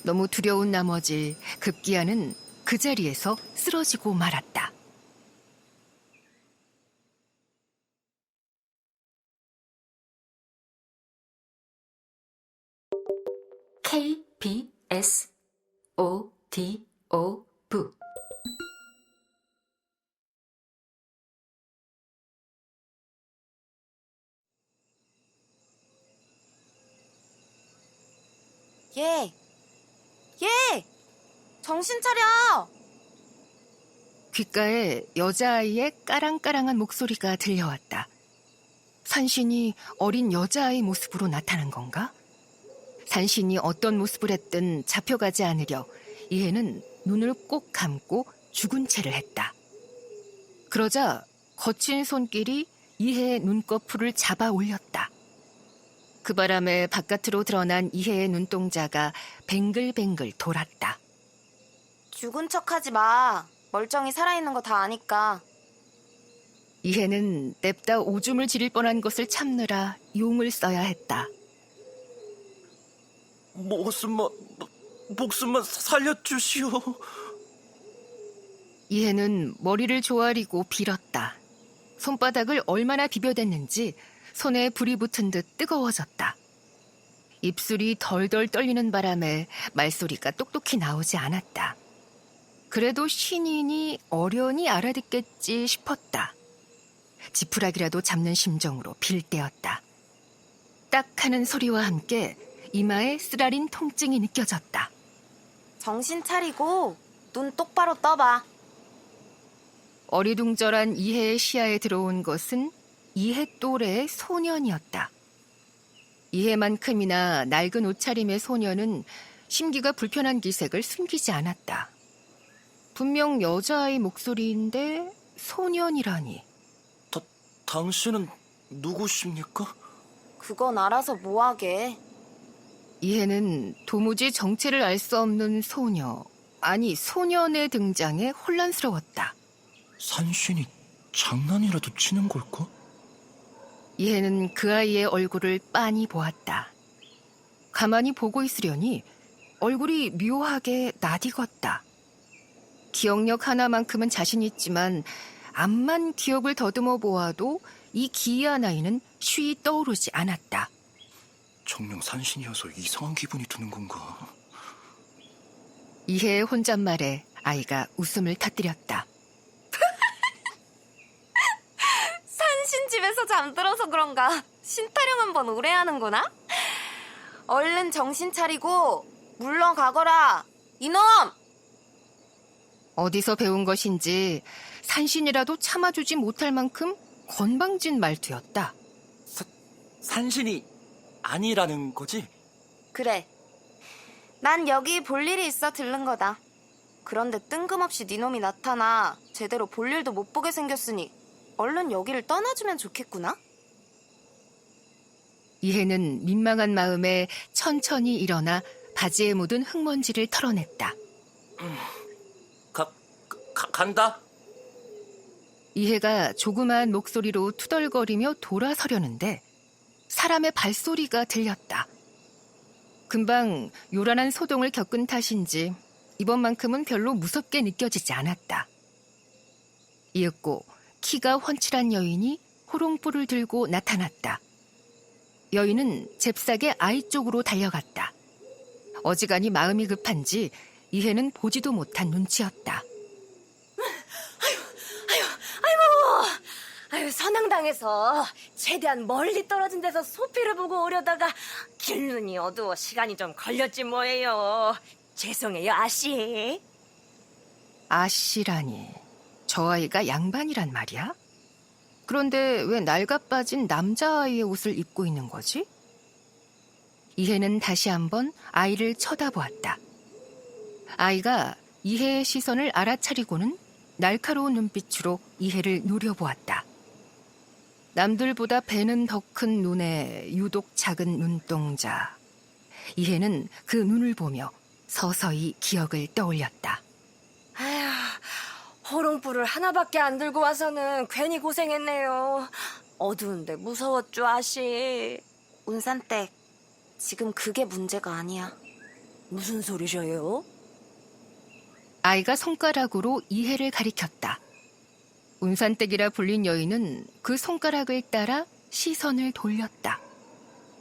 너무 두려운 나머지 급기야는 그 자리에서 쓰러지고 말았다. KBS 오디오북 얘! 얘! 정신 차려! 귓가에 여자아이의 까랑까랑한 목소리가 들려왔다. 산신이 어린 여자아이 모습으로 나타난 건가? 산신이 어떤 모습을 했든 잡혀가지 않으려 이해는 눈을 꼭 감고 죽은 채를 했다. 그러자 거친 손길이 이해의 눈꺼풀을 잡아 올렸다. 그 바람에 바깥으로 드러난 이해의 눈동자가 뱅글뱅글 돌았다. 죽은 척하지 마. 멀쩡히 살아있는 거 다 아니까. 이해는 냅다 오줌을 지릴 뻔한 것을 참느라 용을 써야 했다. 목숨만 살려주시오. 이해는 머리를 조아리고 빌었다. 손바닥을 얼마나 비벼댔는지 손에 불이 붙은 듯 뜨거워졌다. 입술이 덜덜 떨리는 바람에 말소리가 똑똑히 나오지 않았다. 그래도 신인이 어련히 알아듣겠지 싶었다. 지푸라기라도 잡는 심정으로 빌 때였다. 딱 하는 소리와 함께 이마에 쓰라린 통증이 느껴졌다. 정신 차리고 눈 똑바로 떠봐. 어리둥절한 이해의 시야에 들어온 것은 이해 또래의 소년이었다. 이해만큼이나 낡은 옷차림의 소년은 심기가 불편한 기색을 숨기지 않았다. 분명 여자아이 목소리인데 소년이라니. 당신은 누구십니까? 그건 알아서 뭐하게. 이해는 도무지 정체를 알 수 없는 소년의 등장에 혼란스러웠다. 산신이 장난이라도 치는 걸까? 이해는 그 아이의 얼굴을 빤히 보았다. 가만히 보고 있으려니 얼굴이 묘하게 낯익었다. 기억력 하나만큼은 자신 있지만 암만 기억을 더듬어 보아도 이 기이한 아이는 쉬이 떠오르지 않았다. 정녕 산신이어서 이상한 기분이 드는 건가? 이해의 혼잣말에 아이가 웃음을 터뜨렸다. 산신 집에서 잠들어서 그런가 신타령 한번 오래 하는구나? 얼른 정신 차리고 물러가거라. 이놈! 어디서 배운 것인지 산신이라도 참아주지 못할 만큼 건방진 말투였다. 산신이 아니라는 거지? 그래. 난 여기 볼 일이 있어 들른 거다. 그런데 뜬금없이 니놈이 나타나 제대로 볼 일도 못 보게 생겼으니 얼른 여기를 떠나주면 좋겠구나? 이해는 민망한 마음에 천천히 일어나 바지에 묻은 흙먼지를 털어냈다. 간다. 이해가 조그마한 목소리로 투덜거리며 돌아서려는데 사람의 발소리가 들렸다. 금방 요란한 소동을 겪은 탓인지 이번만큼은 별로 무섭게 느껴지지 않았다. 이윽고 키가 훤칠한 여인이 호롱불을 들고 나타났다. 여인은 잽싸게 아이 쪽으로 달려갔다. 어지간히 마음이 급한지 이해는 보지도 못한 눈치였다. 아유, 선앙당에서 최대한 멀리 떨어진 데서 소피를 보고 오려다가 길눈이 어두워 시간이 좀 걸렸지 뭐예요. 죄송해요, 아씨. 아씨라니, 저 아이가 양반이란 말이야? 그런데 왜 낡아빠진 남자아이의 옷을 입고 있는 거지? 이해는 다시 한번 아이를 쳐다보았다. 아이가 이해의 시선을 알아차리고는 날카로운 눈빛으로 이해를 노려보았다. 남들보다 배는 더 큰 눈에 유독 작은 눈동자. 이해는 그 눈을 보며 서서히 기억을 떠올렸다. 아휴, 호롱불을 하나밖에 안 들고 와서는 괜히 고생했네요. 어두운데 무서웠죠, 아씨. 운산댁, 지금 그게 문제가 아니야. 무슨 소리셔요? 아이가 손가락으로 이해를 가리켰다. 운산댁이라 불린 여인은 그 손가락을 따라 시선을 돌렸다.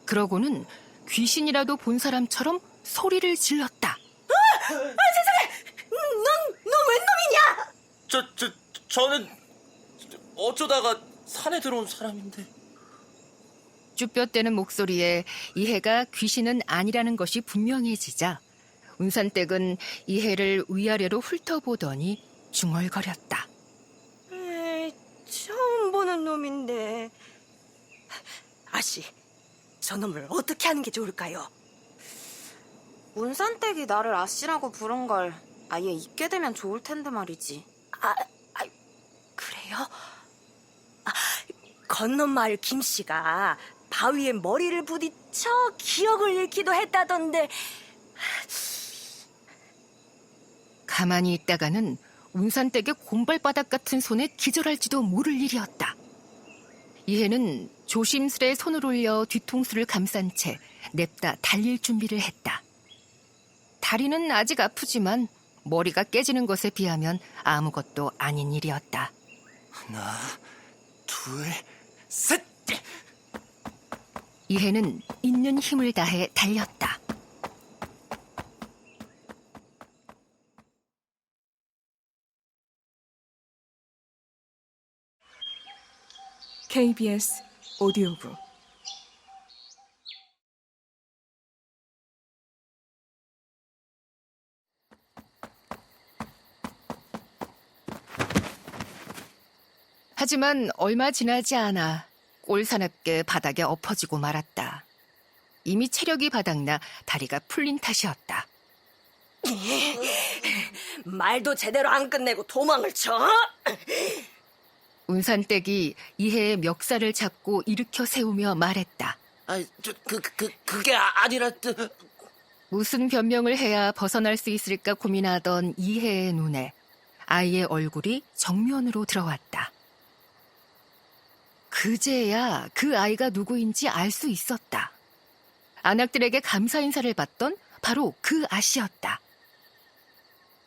그러고는 귀신이라도 본 사람처럼 소리를 질렀다. 저는 어쩌다가 산에 들어온 사람인데. 쭈뼛대는 목소리에 이해가 귀신은 아니라는 것이 분명해지자 운산댁은 이해를 위아래로 훑어보더니 중얼거렸다. 에이, 처음 보는 놈인데. 아씨, 저놈을 어떻게 하는 게 좋을까요? 운산댁이 나를 아씨라고 부른 걸 아예 잊게 되면 좋을 텐데 말이지. 그래요? 건넌 마을 김씨가 바위에 머리를 부딪혀 기억을 잃기도 했다던데. 가만히 있다가는 운산댁의 곰발바닥 같은 손에 기절할지도 모를 일이었다. 이해는 조심스레 손을 올려 뒤통수를 감싼 채 냅다 달릴 준비를 했다. 다리는 아직 아프지만 머리가 깨지는 것에 비하면 아무것도 아닌 일이었다. 하나, 둘, 셋! 이해는 있는 힘을 다해 달렸다. KBS 오디오북 하지만 얼마 지나지 않아 꼴사납게 바닥에 엎어지고 말았다. 이미 체력이 바닥나 다리가 풀린 탓이었다. 말도 제대로 안 끝내고 도망을 쳐? 운산댁이 이해의 멱살을 잡고 일으켜 세우며 말했다. 그게 아니라, 무슨 변명을 해야 벗어날 수 있을까 고민하던 이해의 눈에 아이의 얼굴이 정면으로 들어왔다. 그제야 그 아이가 누구인지 알 수 있었다. 안악들에게 감사 인사를 받던 바로 그 아씨였다.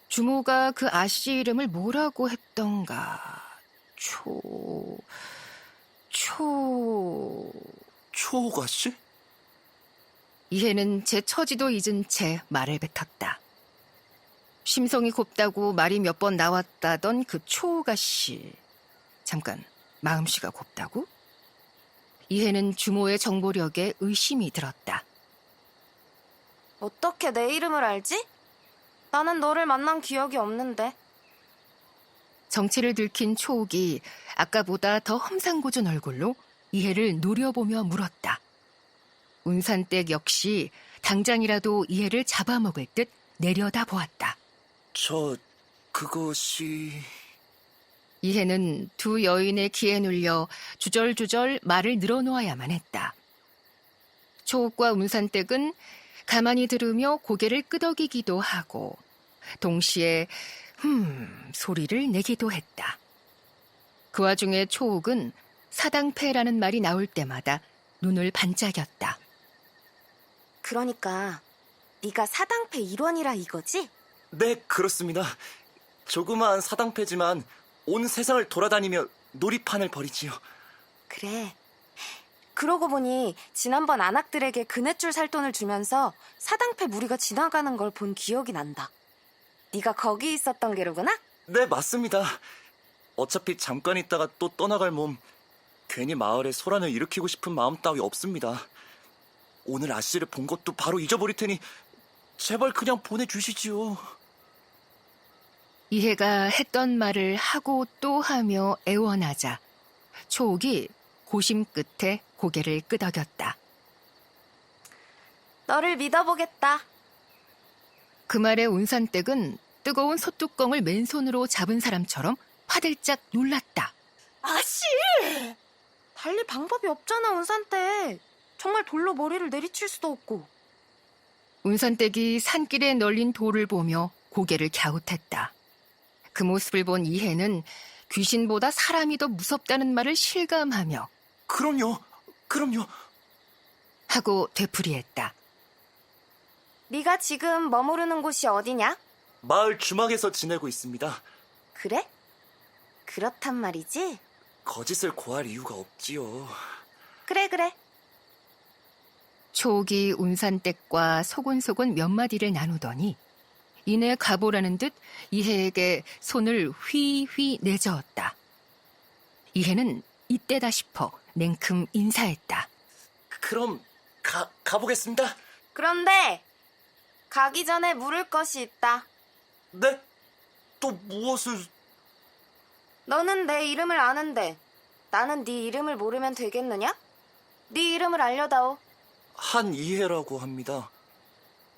주모가 그 아씨 이름을 뭐라고 했던가. 초가씨? 이해는 제 처지도 잊은 채 말을 뱉었다. 심성이 곱다고 말이 몇 번 나왔다던 그 초가씨. 잠깐, 마음씨가 곱다고? 이해는 주모의 정보력에 의심이 들었다. 어떻게 내 이름을 알지? 나는 너를 만난 기억이 없는데. 정체를 들킨 초옥이 아까보다 더 험상궂은 얼굴로 이해를 노려보며 물었다. 운산댁 역시 당장이라도 이해를 잡아먹을 듯 내려다보았다. 그것이... 이해는 두 여인의 기에 눌려 주절주절 말을 늘어놓아야만 했다. 초옥과 운산댁은 가만히 들으며 고개를 끄덕이기도 하고 동시에 소리를 내기도 했다. 그 와중에 초옥은 사당패라는 말이 나올 때마다 눈을 반짝였다. 그러니까 네가 사당패 일원이라 이거지? 네, 그렇습니다. 조그마한 사당패지만 온 세상을 돌아다니며 놀이판을 벌이지요. 그래. 그러고 보니 지난번 안악들에게 그네줄 살 돈을 주면서 사당패 무리가 지나가는 걸 본 기억이 난다. 네가 거기 있었던 게로구나? 네, 맞습니다. 어차피 잠깐 있다가 또 떠나갈 몸, 괜히 마을에 소란을 일으키고 싶은 마음 따위 없습니다. 오늘 아씨를 본 것도 바로 잊어버릴 테니 제발 그냥 보내주시지요. 이해가 했던 말을 하고 또 하며 애원하자 초옥이 고심 끝에 고개를 끄덕였다. 너를 믿어보겠다. 그 말에 운산댁은 뜨거운 솥뚜껑을 맨손으로 잡은 사람처럼 화들짝 놀랐다. 아씨! 달리 방법이 없잖아, 운산댁. 정말 돌로 머리를 내리칠 수도 없고. 운산댁이 산길에 널린 돌을 보며 고개를 갸웃했다. 그 모습을 본 이해는 귀신보다 사람이 더 무섭다는 말을 실감하며 그럼요. 하고 되풀이했다. 네가 지금 머무르는 곳이 어디냐? 마을 주막에서 지내고 있습니다. 그래? 그렇단 말이지? 거짓을 고할 이유가 없지요. 그래. 초옥이 운산댁과 소곤소곤 몇 마디를 나누더니 이내 가보라는 듯 이해에게 손을 휘휘 내저었다. 이해는 이때다 싶어 냉큼 인사했다. 그럼 가보겠습니다. 그런데 가기 전에 물을 것이 있다. 네? 또 무엇을... 너는 내 이름을 아는데 나는 네 이름을 모르면 되겠느냐? 네 이름을 알려다오. 한이해라고 합니다.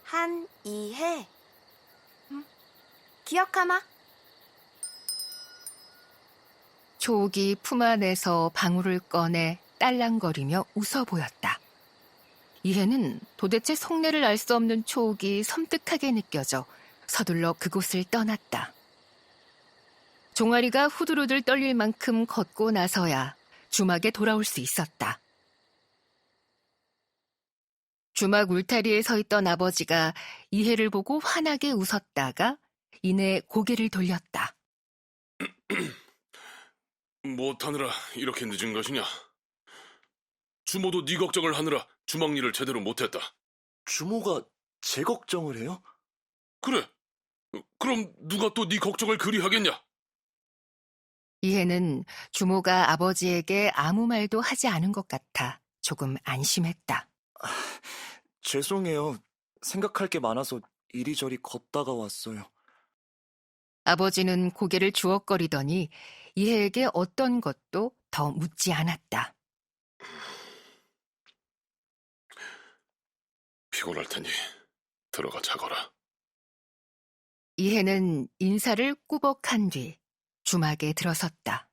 한이해. 기억하마. 초옥이 품 안에서 방울을 꺼내 딸랑거리며 웃어 보였다. 이해는 도대체 속내를 알 수 없는 초옥이 섬뜩하게 느껴져 서둘러 그곳을 떠났다. 종아리가 후들후들 떨릴 만큼 걷고 나서야 주막에 돌아올 수 있었다. 주막 울타리에 서 있던 아버지가 이해를 보고 환하게 웃었다가 이내 고개를 돌렸다. 못하느라 이렇게 늦은 것이냐? 주모도 네 걱정을 하느라 주막 일을 제대로 못했다. 주모가 제 걱정을 해요? 그래. 그럼 누가 또 네 걱정을 그리 하겠냐? 이해는 주모가 아버지에게 아무 말도 하지 않은 것 같아 조금 안심했다. 죄송해요. 생각할 게 많아서 이리저리 걷다가 왔어요. 아버지는 고개를 주걱거리더니 이해에게 어떤 것도 더 묻지 않았다. 피곤할 테니 들어가 자거라. 이해는 인사를 꾸벅한 뒤 주막에 들어섰다.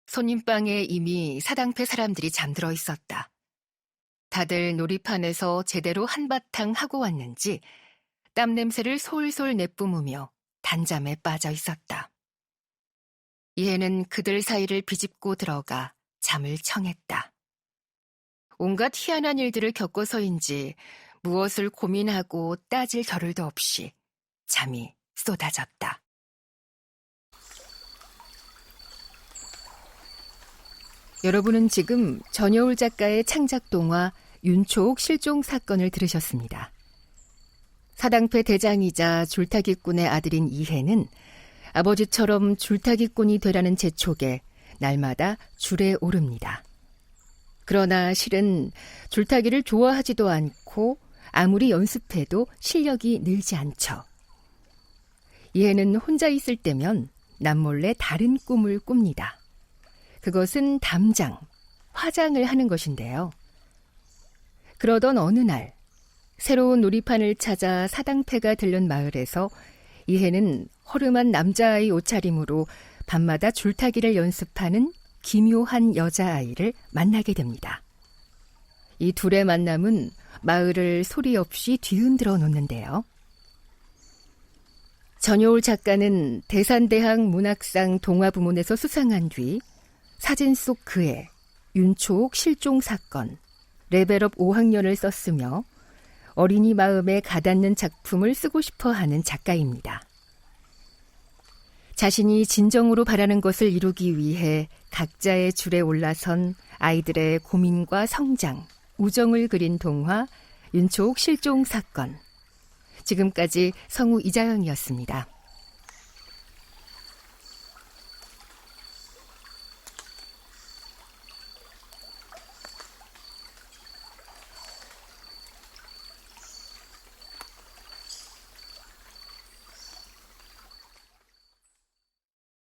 손님방에 이미 사당패 사람들이 잠들어 있었다. 다들 놀이판에서 제대로 한바탕 하고 왔는지 땀 냄새를 솔솔 내뿜으며 단잠에 빠져 있었다. 이해는 그들 사이를 비집고 들어가 잠을 청했다. 온갖 희한한 일들을 겪어서인지 무엇을 고민하고 따질 겨를도 없이 잠이 쏟아졌다. 여러분은 지금 전여울 작가의 창작 동화 윤초옥 실종 사건을 들으셨습니다. 사당패 대장이자 줄타기꾼의 아들인 이해는 아버지처럼 줄타기꾼이 되라는 재촉에 날마다 줄에 오릅니다. 그러나 실은 줄타기를 좋아하지도 않고 아무리 연습해도 실력이 늘지 않죠. 이해는 혼자 있을 때면 남몰래 다른 꿈을 꿉니다. 그것은 담장, 화장을 하는 것인데요. 그러던 어느 날 새로운 놀이판을 찾아 사당패가 들른 마을에서 이해는 허름한 남자아이 옷차림으로 밤마다 줄타기를 연습하는 기묘한 여자아이를 만나게 됩니다. 이 둘의 만남은 마을을 소리 없이 뒤흔들어 놓는데요. 전여울 작가는 대산대학 문학상 동화부문에서 수상한 뒤 사진 속 그의 윤초옥 실종 사건, 레벨업 5학년을 썼으며 어린이 마음에 가닿는 작품을 쓰고 싶어 하는 작가입니다. 자신이 진정으로 바라는 것을 이루기 위해 각자의 줄에 올라선 아이들의 고민과 성장, 우정을 그린 동화 윤초옥 실종 사건. 지금까지 성우 이자영이었습니다.